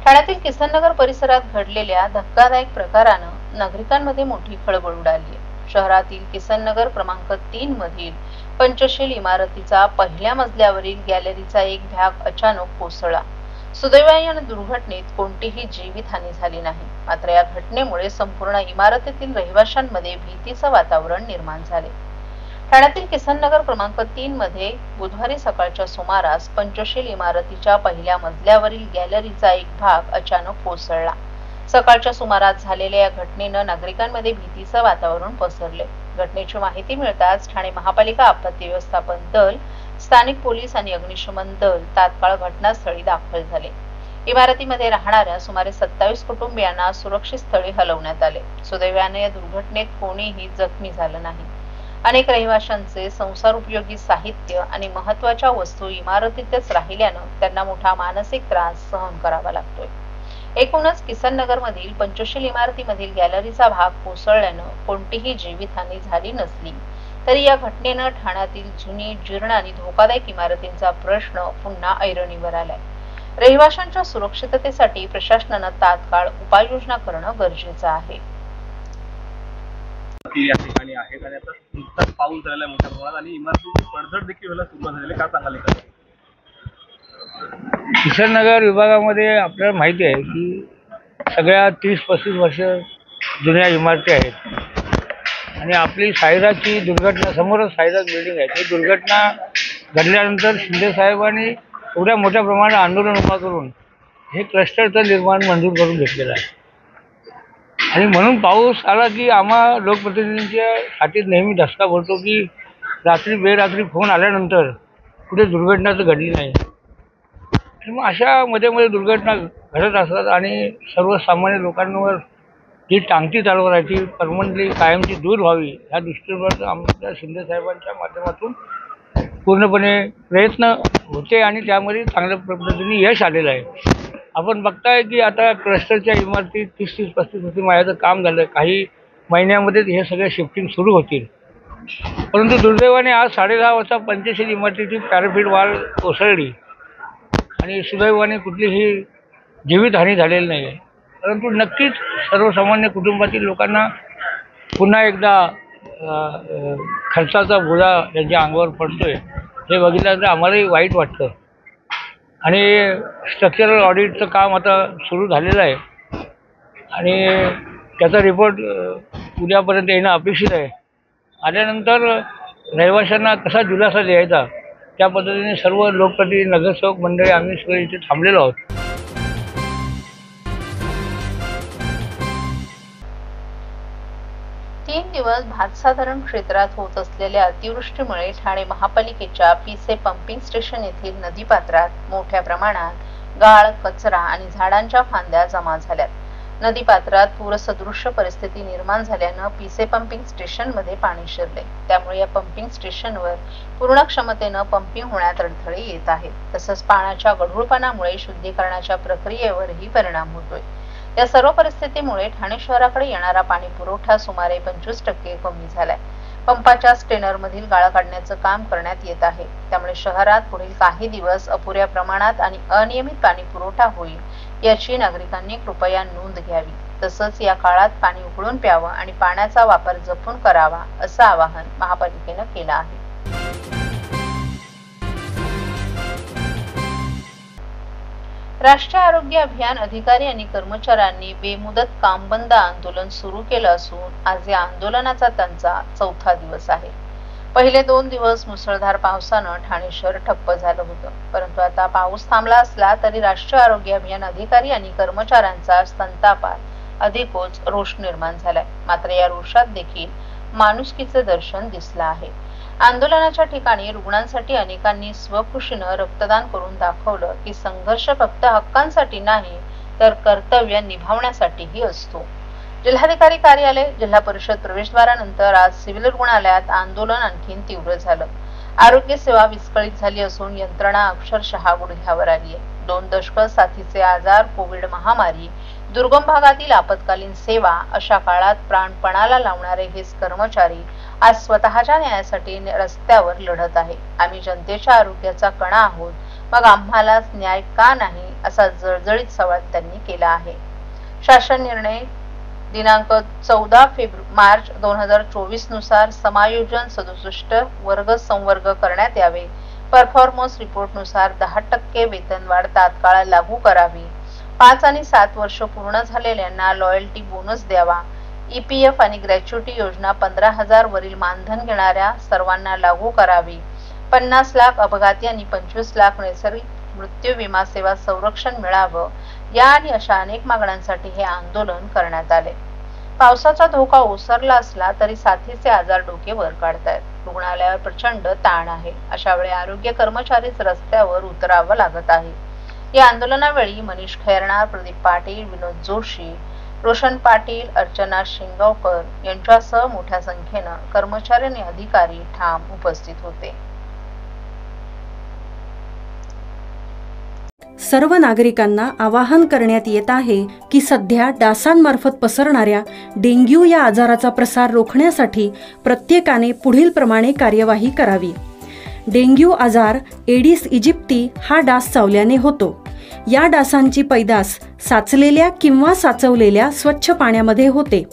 ठाण्यातील किसननगर परिसरात घडलेल्या धक्कादायक प्रकारानं नागरिकांमध्ये मोठी खळबळ उडाली आहे। शहरातील किसननगर क्रमांक 3 मधील पंचशील इमारतीचा पहिल्या मजल्यावरील गॅलरीचा एक भाग अचानक कोसळला। सुदैवाने या दुर्घटनेत कोणतीही जीवितहानी झाली नाही। मात्र या घटनेमुळे संपूर्ण इमारतीतील रहिवाशांमध्ये भीतीचं वातावरण निर्माण झाले। ठाण्यातील किसननगर क्रमांक 3 मध्ये बुधवारी सकाळच्या सुमारास पंचशील इमारतीच्या पहिल्या मजल्यावरील गॅलरीचा एक भाग अचानक कोसळला। सकाळच्या सुमारास झालेल्या या घटनेनं नागरिकांमध्ये भीतीचं वातावरण पसरले। घटनेची माहिती मिळताच ठाणे महापालिका आपत्ती व्यवस्थापन दल, स्थानिक पोलीस आणि अग्निशमन दल तात्काळ घटनास्थळी दाखल झाले। इमारतीमध्ये राहणाऱ्या सुमारे 27 कुटुंबियांना सुरक्षित स्थळी हलवण्यात आले। सुदैवाने या दुर्घटनेत कोणीही जखमी झालं नाही। अनेक रहिवाशांचे संसारोपयोगी साहित्य आणि महत्त्वाच्या वस्तू इमारतीतच राहिल्यानं त्यांना मोठा मानसिक त्रास सहन करावा लागतोय। एकूणच किसननगर मधील पंचशील इमारतीमधील गॅलरीचा भाग कोसळल्यानं कोणतीही जीवितहानी झाली नसली तरी या घटनेनं ठाण्यातील जुनी, जीर्ण आणि धोकादायक इमारतींचा प्रश्न पुन्हा ऐरणीवर आलाय। रहिवाशांच्या सुरक्षिततेसाठी प्रशासनानं तात्काळ उपाययोजना करणं गरजेचं आहे। या ठिकाणी आहे आणि आता नुकताच पाऊस झालेला मोठ्या प्रमाणात आणि इमारतीची पडझड देखील व्हायला सुरुवात झालेली आहे। काय सांगाल? किसननगर विभागामध्ये आपल्याला माहिती आहे की सगळ्या 30-35 वर्ष जुन्या इमारती आहेत आणि आपली साईराची दुर्घटना, समोरच साईराज बिल्डिंग आहे, ती दुर्घटना घडल्यानंतर शिंदे साहेबांनी एवढ्या मोठ्या प्रमाणात आंदोलन उभा करून हे क्लस्टरचं निर्माण मंजूर करून घेतलेलं आहे। आणि म्हणून पाऊस आला की आम्हा लोकप्रतिनिधींच्या हातीत नेहमी धसका पडतो की रात्री बेरात्री फोन आल्यानंतर कुठे दुर्घटना तर घडली नाही। आणि मग अशा मध्ये दुर्घटना घडत असतात आणि सर्वसामान्य लोकांवर जी टांगती तलवार आहे ती परमनंटली कायमची दूर व्हावी ह्या दृष्टीवर आमच्या शिंदे साहेबांच्या माध्यमातून पूर्णपणे प्रयत्न होते आणि त्यामध्ये चांगल्या पद्धतीने यश आलेलं आहे। आपण बघताय की आता क्लस्टरच्या इमारती 30-35 माळ्याचं काम झालं, काही महिन्यामध्येच हे सगळे शिफ्टिंग सुरू होतील। परंतु दुर्दैवाने आज 10:30 वाजता पंचशील इमारतीची पॅराफिट वॉल कोसळली आणि सुदैवाने कुठलीही जीवितहानी झालेली नाही आहे। परंतु नक्कीच सर्वसामान्य कुटुंबातील लोकांना पुन्हा एकदा खर्चाचा बोजा त्यांच्या अंगावर पडतोय हे बघितल्यानंतर आम्हालाही वाईट वाटतं। आणि स्ट्रक्चरल ऑडिटचं काम आता सुरू झालेलं आहे आणि त्याचा रिपोर्ट उद्यापर्यंत येणं अपेक्षित आहे। आल्यानंतर रहिवाशांना कसा दिलासा द्यायचा त्या पद्धतीने सर्व लोकप्रतिनिधी, नगरसेवक मंडळी आम्ही सगळे इथे थांबलेलो आहोत। 3 दिवस भातसा धरण क्षेत्रात होत असलेल्या अतिवृष्टीमुळे ठाणे महापालिकेच्या पिसे पंपिंग स्टेशन येथील नदीपात्रात मोठ्या प्रमाणात गाळ, कचरा आणि झाडांच्या फांद्या जमा झाल्यात। नदीपात्रात पूरसदृश्य परिस्थिती निर्माण झाल्यानं पिसे पंपिंग स्टेशनमध्ये पाणी शिरले। त्यामुळे या पंपिंग स्टेशनवर पूर्ण क्षमतेनं पंपिंग होण्यात अडथळे येत आहेत। तसंच पाण्याच्या गढूळपणामुळे शुद्धीकरणाच्या प्रक्रियेवरही परिणाम होतोय। या सर्व परिस्थितीमुळे ठाणे शहराकडे येणारा पाणी पुरवठा सुमारे 25% कमी झालाय। पंपाच्या स्टेनरमधील गाळ काढण्याचं काम करण्यात येत आहे। त्यामुळे शहरात पुढील काही दिवस अपुऱ्या प्रमाणात आणि अनियमित पाणी पुरवठा होईल याची नागरिकांनी कृपया नोंद घ्यावी। तसंच या काळात पाणी उकळून प्यावं आणि पाण्याचा वापर जपून करावा असं आवाहन महापालिकेनं केलं आहे। राष्ट्रीय आरोग्य अभियान अधिकारी आणि कर्मचाऱ्यांनी बेमुदत काम बंद आंदोलन सुरू केलं असून आज या आंदोलनाचा त्यांचा 4था दिवस आहे। पहिले 2 दिवस मुसळधार पावसानं ठाणे शहर ठप्प झालं होतं। परंतु आता पाऊस थांबला असला तरी राष्ट्रीय आरोग्य अभियान अधिकारी आणि कर्मचाऱ्यांचा संतापात अधिकच रोष निर्माण झालाय। मात्र या रोषात देखील माणुसकीचं दर्शन दिसलं आहे। आंदोलनाच्या ठिकाणी रुग्णांसाठी अनेकांनी स्वखुशीनं रक्तदान करून दाखवलं की संघर्ष फक्त हक्कांसाठी नाही तर कर्तव्य निभावण्यासाठीही असतो। जिल्हाधिकारी कार्यालय, जिल्हा परिषद प्रवेशद्वारानंतर आज सिव्हिल रुग्णालयात आंदोलन आणखी तीव्र झालं। आरोग्य सेवा विस्कळीत झाली असून यंत्रणा अक्षरशः गुडघ्यावर आली आहे। 2 दशकं साथीचे आजार, कोविड महामारी, दुर्गम भागातील आपत्कालीन सेवा अशा काळात प्राण पणाला लावणारे हे कर्मचारी आज स्वतःच्या न्यायासाठी रस्त्यावर लढत आहे। आम्ही जनतेच्या आरोग्याचा कणा आहोत, मग आम्हालाच न्याय का नाही असा जळजळीत सवाल त्यांनी केला आहे. शासन निर्णय दिनांक 14 मार्च 2024 नुसार समायोजन 67 वर्ग संवर्ग करण्यात यावे. परफॉर्मन्स रिपोर्ट नुसार 10% वेतनवाढ तात्काळ लागू करावी. 5 आणि 7 वर्ष पूर्ण झालेल्यांना लॉयल्टी बोनस द्यावा. EPF आणि ग्रॅच्युटी योजना 15,000 वरील मानधन घेणाऱ्या सर्वांना लागू करावी. 50 लाख अपघाती आणि 25 लाख नैसर्गिक मृत्यू विमा सेवा संरक्षण मिळावं, या आणि अशा अनेक मागण्यांसाठी हे आंदोलन करण्यात आले. पावसाचा धोका ओसरला असला तरी साथीचे आजार डोके वर काढतायत. रुग्णालयावर प्रचंड ताण आहे. अशा वेळी आरोग्य कर्मचारीच रस्त्यावर उतरावं लागत आहे. या आंदोलनावेळी मनीष खैरनार, प्रदीप पाटील, विनोद जोशी, रोशन पाटील, अर्चना शिंगावकर यांच्यासह मोठ्या संख्येनं कर्मचारी आणि अधिकारी ठाम उपस्थित होते. सर्व नागरिकांना आवाहन करण्यात येत आहे की सध्या डासांमार्फत पसरणाऱ्या डेंग्यू या आजाराचा प्रसार रोखण्यासाठी प्रत्येकाने पुढील प्रमाणे कार्यवाही करावी. डेंग्यू आजार एडिस इजिप्ती हा डास चावल्याने होतो. या डासांची पैदास साचलेल्या किंवा साचवलेल्या स्वच्छ पाण्यामध्ये होते.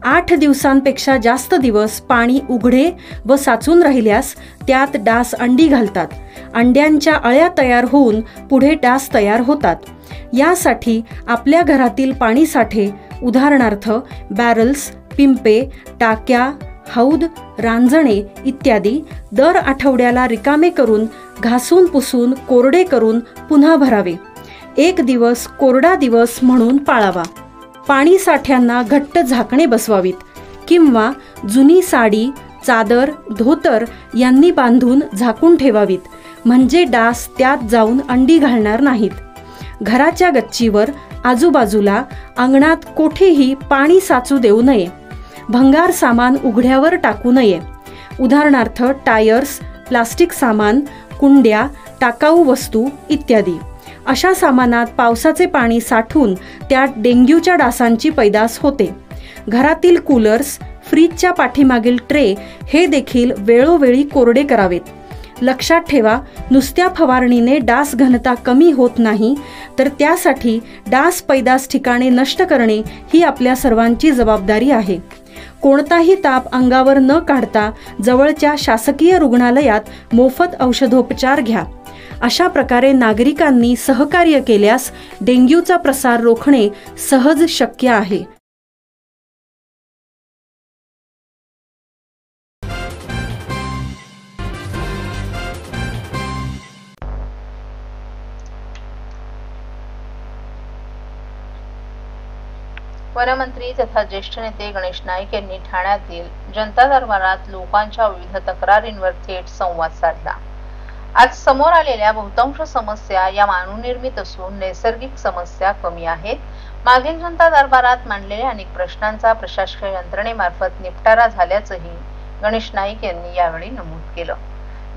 8 दिवसांपेक्षा जास्त दिवस पाणी उघडे व साचून राहिल्यास त्यात डास अंडी घालतात. अंड्यांच्या अळ्या तयार होऊन पुढे डास तयार होतात. यासाठी आपल्या घरातील पाणी साठे, उदाहरणार्थ बॅरल्स, पिंपे, टाक्या, हौद, रांजणे इत्यादी दर आठवड्याला रिकामे करून घासून पुसून कोरडे करून पुन्हा भरावे. 1 दिवस कोरडा दिवस म्हणून पाळावा. पाणी साठ्यांना घट्ट झाकणे बसवावीत किंवा जुनी साडी, चादर, धोतर यांनी बांधून झाकून ठेवावीत, म्हणजे डास त्यात जाऊन अंडी घालणार नाहीत. घराच्या गच्चीवर, आजूबाजूला, अंगणात कोठेही पाणी साचू देऊ नये. भंगार सामान उघड्यावर टाकू नये. उदाहरणार्थ टायर्स, प्लास्टिक सामान, कुंड्या, टाकाऊ वस्तू इत्यादी. अशा सामानात पावसाचे पाणी साठून त्यात डेंग्यूच्या डासांची पैदास होते. घरातील कूलर्स, फ्रीजच्या पाठीमागील ट्रे हे देखील वेळोवेळी कोरडे करावेत. लक्षात ठेवा, नुसत्या फवारणीने डास घनता कमी होत नाही, तर त्यासाठी डास पैदास ठिकाणे नष्ट करणे ही आपल्या सर्वांची जबाबदारी आहे. कोणताही ताप अंगावर न काढता जवळच्या शासकीय रुग्णालयात मोफत औषधोपचार घ्या. अशा प्रकारे नागरिकांनी सहकार्य केल्यास डेंग्यूचा प्रसार रोखणे सहज शक्य आहे. वनमंत्री तथा ज्येष्ठ नेते गणेश नाईक यांनी ठाण्यातील जनता दरबारात लोकांच्या विविध तक्रारींवर थेट संवाद साधला. आज समोर आलेल्या बहुतांश समस्या या मानवनिर्मित असून नैसर्गिक समस्या कमी आहेत. मागील जनता दरबारात मांडलेल्या अनेक प्रश्नांचा प्रशासकीय यंत्रणेमार्फत निपटारा झाल्याचंही गणेश नाईक यांनी यावेळी नमूद केलं.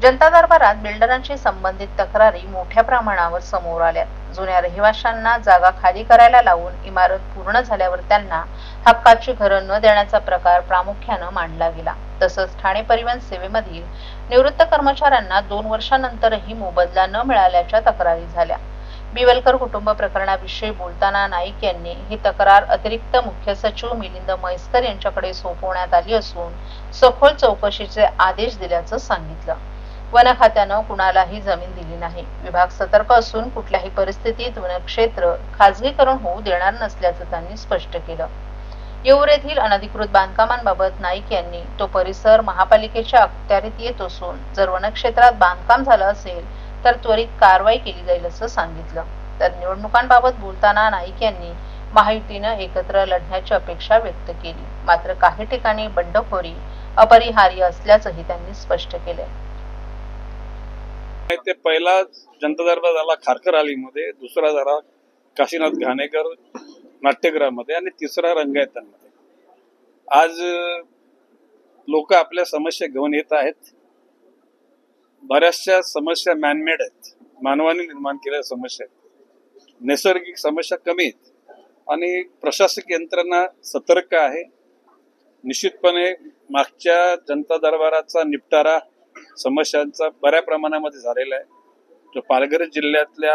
जनता दरबारात बिल्डरांशी संबंधित तक्रारी मोठ्या प्रमाणावर समोर आल्यात. जुन्या रहिवाशांना जागा खाली करायला लावून इमारत पूर्ण झाल्यावर त्यांना हक्काची घरं न देण्याचा प्रकार प्रामुख्यानं मांडला गेला. तसंच ठाणे परिवहन सेवेमधील निवृत्त कर्मचाऱ्यांना 2 वर्षांनंतरही मोबदला न मिळाल्याच्या तक्रारी झाल्या. बिवलकर कुटुंब प्रकरणाविषयी बोलताना नाईक यांनी ही तक्रार अतिरिक्त मुख्य सचिव मिलिंद म्हैसकर यांच्याकडे सोपवण्यात आली असून सखोल चौकशीचे आदेश दिल्याचं सांगितलं. वन खात्यानं कुणालाही जमीन दिली नाही. विभाग सतर्क असून कुठल्याही परिस्थितीत वनक्षेत्र खासगीकरण होऊ देणार नसल्याचं त्यांनी स्पष्ट केलं. येऊर येथील अनधिकृत बांधकामांबाबत नाईक यांनी तो परिसर महापालिकेच्या अखत्यारीत येत असून जर वनक्षेत्रात बांधकाम झालं असेल तर त्वरित कारवाई केली जाईल असं सांगितलं. तर निवडणुकांबाबत बोलताना नाईक यांनी महायुतीनं एकत्र लढण्याची अपेक्षा व्यक्त केली. मात्र काही ठिकाणी बंडखोरी अपरिहार्य असल्याचंही त्यांनी स्पष्ट केलंय. ते पहिला जनता दरबार झाला खारकर आलीमध्ये, दुसरा झाला काशीनाथ घाणेकर नाट्यगृहामध्ये आणि तिसरा रंगायतांमध्ये. आज लोक आपल्या समस्या घेऊन येत आहेत. बऱ्याचशा समस्या मॅनमेड आहेत, मानवाने निर्माण केलेल्या समस्या आहेत. नैसर्गिक समस्या कमी आहेत आणि प्रशासक यंत्रणा सतर्क आहे. निश्चितपणे मागच्या जनता दरबाराचा निपटारा समस्यांचा बऱ्या प्रमाणामध्ये झालेला आहे. जो पालघर जिल्ह्यातल्या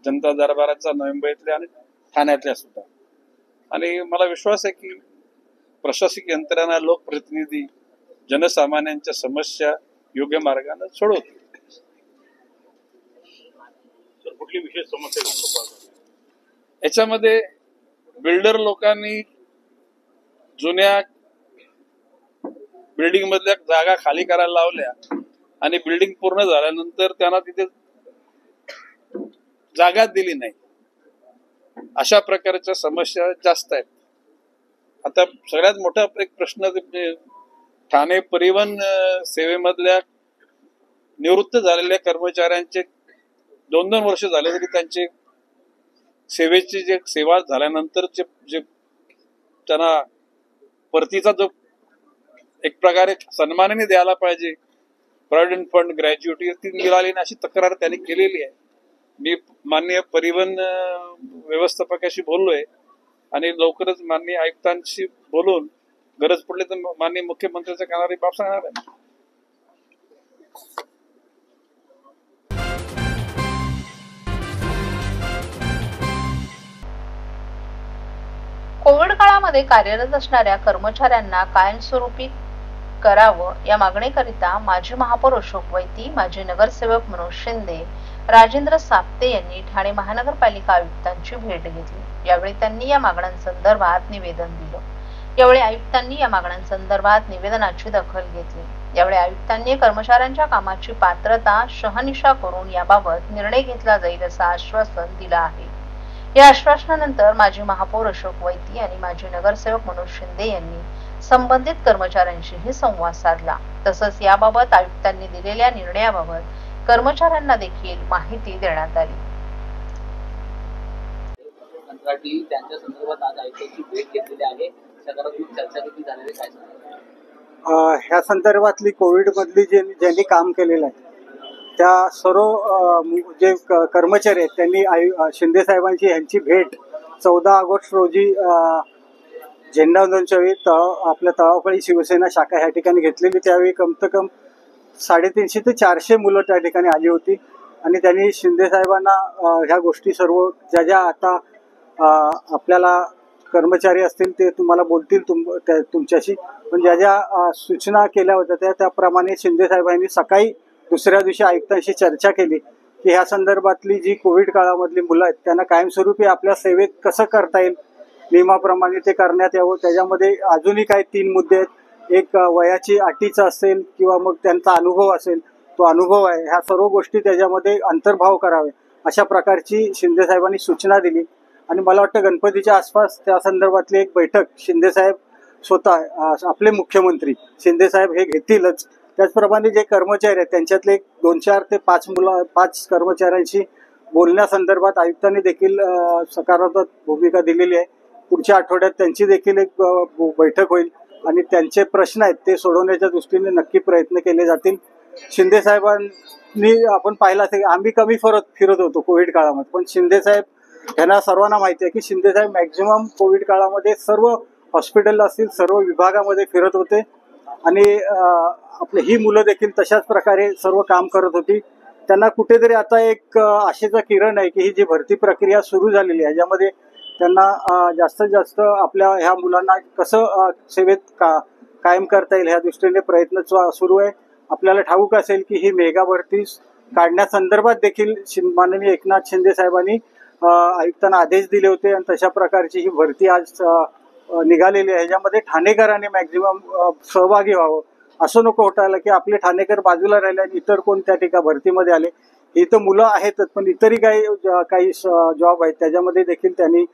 जनता दरबाराचा नोव्हेंबरतल्या आणि ठाण्यातल्या सुद्धा. आणि मला विश्वास आहे की प्रशासकीय यंत्रणा, लोकप्रतिनिधी जनसामान्यांच्या समस्या योग्य मार्गाने सोडवतील. कुठली विशेष समस्या याच्यामध्ये बिल्डर लोकांनी जुन्या बिल्डिंग मधल्या जागा खाली करायला लावल्या आणि बिल्डिंग पूर्ण झाल्यानंतर त्यांना तिथे जागा दिली नाही. अशा प्रकारच्या समस्या जास्त आहेत. आता सगळ्यात मोठा एक प्रश्न ठाणे परिवहन सेवेमधल्या निवृत्त झालेल्या कर्मचाऱ्यांचे 2-2 वर्ष झाले तरी त्यांचे सेवेची जे सेवा झाल्यानंतर जे त्यांना परतीचा जो एक प्रकारे सन्मानाने द्यायला पाहिजे प्रॉव्हिडंट फंड, ग्रॅज्युटी, ती मिळाली नाही अशी तक्रार त्यांनी केलेली आहे. मी माननीय परिवहन व्यवस्थापकाशी बोललोय आणि लवकरच माननीय आयुक्तांशी बोलून गरज पडली तर माननीय मुख्यमंत्र्यांच्या कानावर बाब सांगणार आहे. कोविड काळामध्ये कार्यरत असणाऱ्या कर्मचाऱ्यांना कायमस्वरूपी करावं या मागणीकरिता माजी महापौर अशोक वैती, माजी नगरसेवक मनोज शिंदे, राजेंद्र साप्ते यांनी ठाणे महानगरपालिका आयुक्तांची भेट घेतली. यावेळी त्यांनी या मागण्यांसंदर्भात निवेदन दिलं. यावेळी आयुक्तांनी या मागण्यांसंदर्भात निवेदनाची दखल घेतली. यावेळी आयुक्तांनी कर्मचाऱ्यांच्या कामाची पात्रता शहानिशा करून याबाबत निर्णय घेतला जाईल असं आश्वासन दिलं आहे. या आश्वासनानंतर माजी महापौर अशोक वैती आणि माजी नगरसेवक मनोज शिंदे यांनी संबंधित कर्मचाऱ्यांशीही संवाद साधला. तसंच याबाबत आयुक्तांनी दिलेल्या निर्णयाबाबत कर्मचाऱ्यांना देखील माहिती देण्यात आली. कंत्राटी त्यांच्या संदर्भात आज आयुक्तांची भेट घेतलेली आहे. सकारात्मक चर्चा देखील झालेली काय सांगणार? ह्या संदर्भातली कोविड मधली ज्यांनी काम केलेलं आहे त्या सर्व जे कर्मचारी आहेत त्यांनी शिंदे साहेबांची यांची भेट 14 ऑगस्ट रोजी झेंडावंदनच्या वेळी आपल्या तळावफळी शिवसेना शाखा ह्या ठिकाणी घेतलेली. त्यावेळी कमसे कम 350 ते 400 मुलं त्या ठिकाणी आली होती आणि त्यांनी शिंदे साहेबांना ह्या गोष्टी सर्व ज्या आता आपल्याला कर्मचारी असतील ते तुम्हाला बोलतील तुमच्याशी, पण ज्या सूचना केल्या होत्या त्याप्रमाणे शिंदे साहेबांनी सकाळी दुसऱ्या दिवशी आयुक्तांशी चर्चा केली की ह्या संदर्भातली जी कोविड काळामधली मुलं आहेत त्यांना कायमस्वरूपी आपल्या सेवेत कसं करता येईल, नियमाप्रमाणे ते करण्यात यावं. त्याच्यामध्ये अजूनही काही 3 मुद्दे आहेत. एक वयाची अटीचा असेल किंवा मग त्यांचा अनुभव असेल, तो अनुभव आहे, ह्या सर्व गोष्टी त्याच्यामध्ये अंतर्भाव करावे अशा प्रकारची शिंदे साहेबांनी सूचना दिली. आणि मला वाटतं गणपतीच्या आसपास त्या संदर्भातली एक बैठक शिंदे साहेब स्वतः आपले मुख्यमंत्री शिंदे साहेब हे घेतीलच. त्याचप्रमाणे जे कर्मचारी आहेत त्यांच्यातले 2-4 ते 5 कर्मचाऱ्यांशी बोलण्यासंदर्भात आयुक्तांनी देखील सकारात्मक भूमिका दिलेली आहे. पुढच्या आठवड्यात त्यांची देखील एक बैठक होईल आणि त्यांचे प्रश्न आहेत ते सोडवण्याच्या दृष्टीने नक्की प्रयत्न केले जातील. शिंदे साहेबांनी आपण पाहिलं असेल आम्ही कमी फिरत होतो कोविड काळामध्ये, पण शिंदे साहेब ह्यांना सर्वांना माहिती आहे की शिंदे साहेब मॅक्झिमम कोविड काळामध्ये सर्व हॉस्पिटल असतील सर्व विभागामध्ये फिरत होते आणि आपले ही मुलं देखील तशाच प्रकारे सर्व काम करत होती. त्यांना कुठेतरी आता एक आशेचा किरण आहे की ही जी भरती प्रक्रिया सुरू झालेली आहे याच्यामध्ये त्यांना जास्तीत जास्त आपल्या ह्या मुलांना कसं सेवेत कायम करता येईल ह्या दृष्टीने प्रयत्न सुरू आहे. आपल्याला ठाऊक असेल की ही मेगा भरती काढण्यासंदर्भात देखील माननीय एकनाथ शिंदे साहेबांनी आयुक्तांना आदेश दिले होते आणि तशा प्रकारची ही भरती आज निघालेली आहे. ह्याच्यामध्ये ठाणेकरांनी मॅक्झिमम सहभागी व्हावं. असं नको होता की आपले ठाणेकर बाजूला राहिले आणि इतर कोण त्या ठिकाणी भरतीमध्ये आले. इथं मुलं आहेतच पण इतरही काही जॉब आहेत त्याच्यामध्ये देखील त्यांनी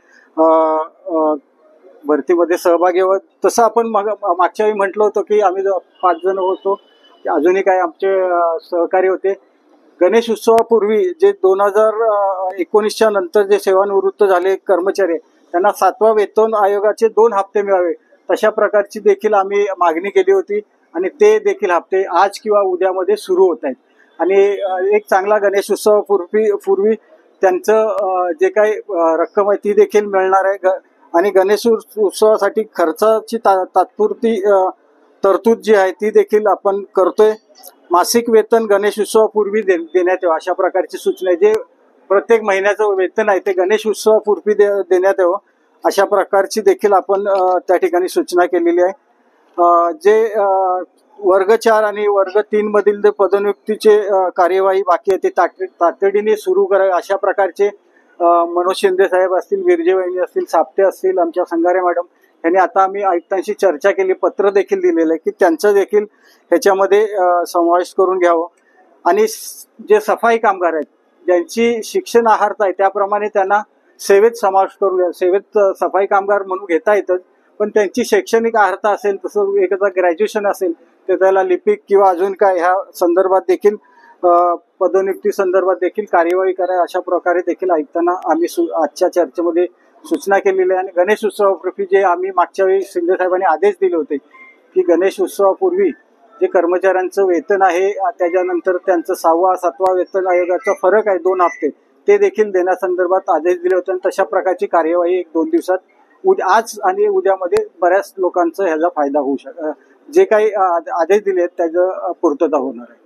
भरतीमध्ये सहभागी व्हावं. तसं आपण मागच्या वेळी म्हटलं होतं की आम्ही 5 जण होतो, अजूनही काही आमचे सहकारी होते. गणेश उत्सवापूर्वी जे 2019च्या नंतर जे सेवानिवृत्त झाले कर्मचारी त्यांना 7व्या वेतन आयोगाचे 2 हप्ते मिळावे तशा प्रकारची देखील आम्ही मागणी केली होती आणि ते देखील हप्ते आज किंवा उद्यामध्ये सुरू होत आहेत. आणि एक चांगला गणेश उत्सवापूर्वी त्यांचं जे काही रक्कम आहे ती देखील मिळणार आहे. आणि गणेश उत्सवासाठी खर्चाची तात्पुरती तरतूद जी आहे ती देखील आपण करतोय. मासिक वेतन गणेश उत्सवापूर्वी देण्यात यावं अशा प्रकारची सूचना आहे. जे प्रत्येक महिन्याचं वेतन आहे ते गणेश उत्सवापूर्वी देण्यात यावं अशा प्रकारची देखील आपण त्या ठिकाणी सूचना केलेली आहे। जे वर्ग 4 आणि वर्ग 3 मधील जे पदोन्नतीचे कार्यवाही बाकी आहे ते तातडीने सुरू करा अशा प्रकारचे मनोज शिंदे साहेब असतील, विरजे वहिनी असतील, साप्ते असतील, आमच्या संगारे मॅडम यांनी आता आम्ही आयुक्तांशी चर्चा केली, पत्र देखील दिलेलं आहे की त्यांचं देखील ह्याच्यामध्ये समावेश करून घ्यावं। आणि जे सफाई कामगार आहेत ज्यांची शिक्षण अर्हता आहे त्याप्रमाणे त्यांना सेवेत समावेश करून घ्यावं। सेवेत सफाई कामगार म्हणून घेता येतं, पण त्यांची शैक्षणिक अर्हता असेल, तसं एखादा ग्रॅज्युएशन असेल तर त्याला लिपिक किंवा अजून काय ह्या संदर्भात देखील पदोन्नती संदर्भात देखील कार्यवाही करा अशा प्रकारे देखील आयुक्तांना आम्ही आजच्या चर्चेमध्ये सूचना केलेली आहे। आणि गणेश उत्सवापूर्वी जे आम्ही मागच्या वेळी शिंदे साहेबांनी आदेश दिले होते की गणेश उत्सवापूर्वी जे कर्मचाऱ्यांचं वेतन आहे त्याच्यानंतर त्यांचं 6वा 7वा वेतन आयोगाचा फरक आहे 2 हप्ते ते देखील देण्यासंदर्भात आदेश दिले होते। आणि तशा प्रकारची कार्यवाही 1-2 दिवसात आज आणि उद्यामध्ये बऱ्याच लोकांचा ह्याचा फायदा होऊ शकतो। जे काही आदेश दिले आहेत त्याचं पूर्तता होणार आहे।